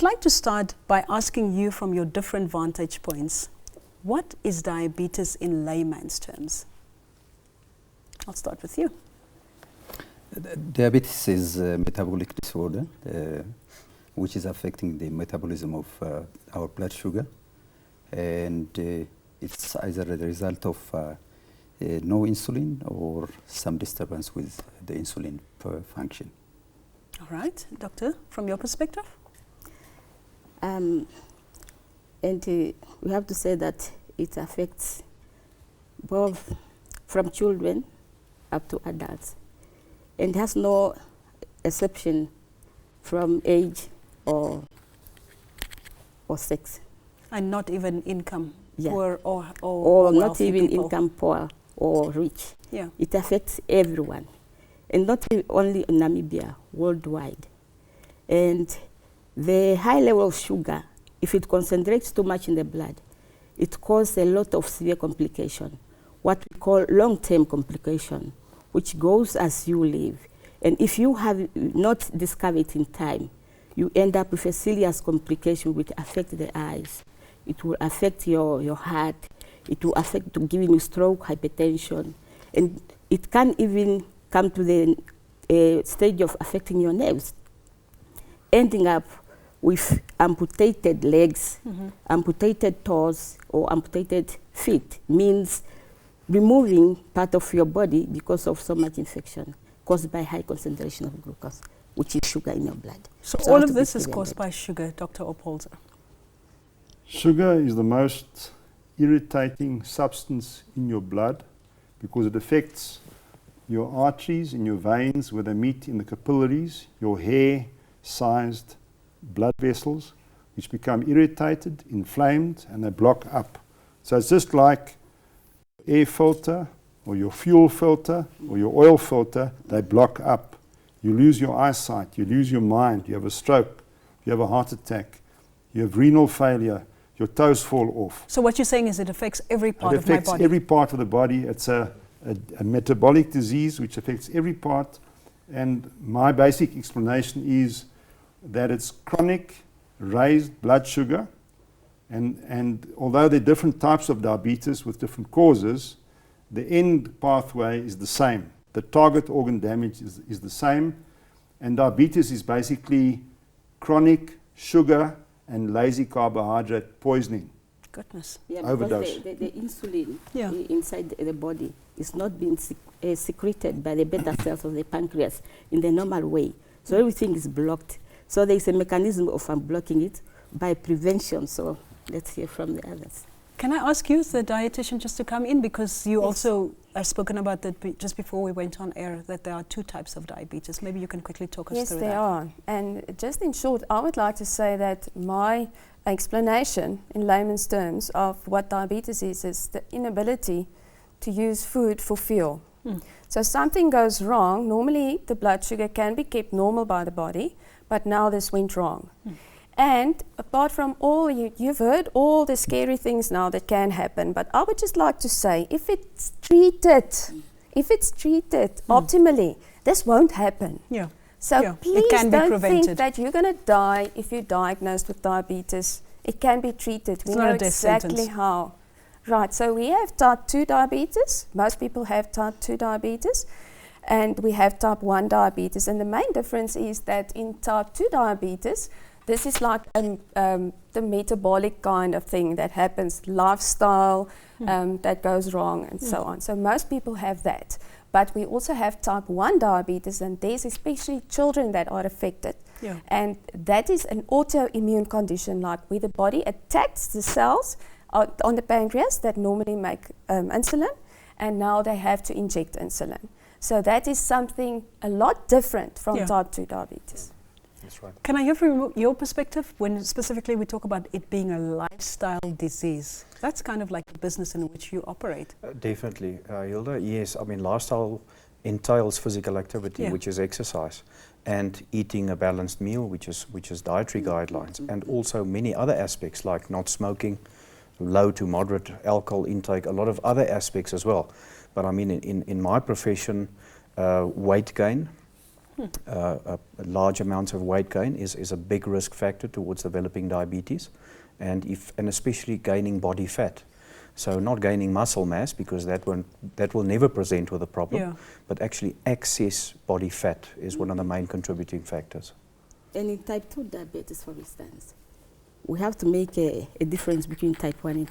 I'd like to start by asking you from your different vantage points, what is diabetes in layman's terms? I'll start with you. Diabetes is a metabolic disorder which is affecting the metabolism of our blood sugar, and it's either the result of no insulin or some disturbance with the insulin function. All right, doctor, from your perspective? And we have to say that it affects both from children up to adults, and has no exception from age or sex. And not even income, Yeah. poor or Or not wealthy even people. income poor or rich. Yeah. It affects everyone, and not only in Namibia, worldwide. And the high level of sugar, if it concentrates too much in the blood, it causes a lot of severe complication, what we call long-term complication, which goes as you live. And if you have not discovered it in time, you end up with a serious complication which affect the eyes. It will affect your heart. It will affect giving you stroke, hypertension, and it can even come to the stage of affecting your nerves, ending up with amputated legs, amputated toes, or amputated feet. Means removing part of your body because of so much infection caused by high concentration of glucose, which is sugar in your blood. So So all has of to be this is prevented. caused by sugar, Dr. Opolzer. Sugar is the most irritating substance in your blood because it affects your arteries and your veins where they meet in the capillaries, your hair-sized blood vessels, which become irritated, inflamed, and they block up. So it's just like air filter or your fuel filter or your oil filter, they block up. You lose your eyesight, you lose your mind, you have a stroke, you have a heart attack, you have renal failure, your toes fall off. So what you're saying is it affects every part It of my affects body. every part of the body. It's a metabolic disease which affects every part. And my basic explanation is that it's chronic raised blood sugar. And although there are different types of diabetes with different causes, the end pathway is the same. The target organ damage is the same. And diabetes is basically chronic sugar and lazy carbohydrate poisoning. Goodness. Yeah, Overdose. because the insulin Yeah. inside the body is not being secreted by the beta cells of the pancreas in the normal way. So everything is blocked. So there is a mechanism of unblocking it by prevention. So let's hear from the others. Can I ask you, the dietitian, just to come in, because you Yes. also have spoken about that just before we went on air, that there are two types of diabetes. Maybe you can quickly talk us Yes, through there that. are. And just in short, I would like to say that my explanation in layman's terms of what diabetes is the inability to use food for fuel. So something goes wrong. Normally, the blood sugar can be kept normal by the body, but now this went wrong. And apart from all, you've heard all the scary things now that can happen, but I would just like to say, if it's treated optimally, this won't happen. Yeah. So Yeah, it please can be don't prevented. think that you're going to die if you're diagnosed with diabetes. It can be treated. We not know a death exactly sentence. how. Right, so we have type 2 diabetes. Most people have type 2 diabetes. And we have type 1 diabetes. And the main difference is that in type 2 diabetes, this is like the metabolic kind of thing that happens, lifestyle that goes wrong and so on. So most people have that. But we also have type 1 diabetes, and there's especially children that are affected. Yeah. And that is an autoimmune condition, like where the body attacks the cells on the pancreas that normally make insulin, and now they have to inject insulin. So that is something a lot different from Yeah. type 2 diabetes. That's right. Can I hear from your perspective when specifically we talk about it being a lifestyle disease? That's kind of like the business in which you operate. Definitely, Hilda. Yes, I mean lifestyle entails physical activity, Yeah. which is exercise, and eating a balanced meal, which is dietary guidelines, and also many other aspects like not smoking, low to moderate alcohol intake, a lot of other aspects as well. But I mean, in my profession, weight gain large amounts of weight gain is a big risk factor towards developing diabetes, and especially gaining body fat. So not gaining muscle mass, because that will never present with a problem, Yeah. but actually excess body fat is one of the main contributing factors. And in type 2 diabetes, for instance, we have to make a difference between type 1 and type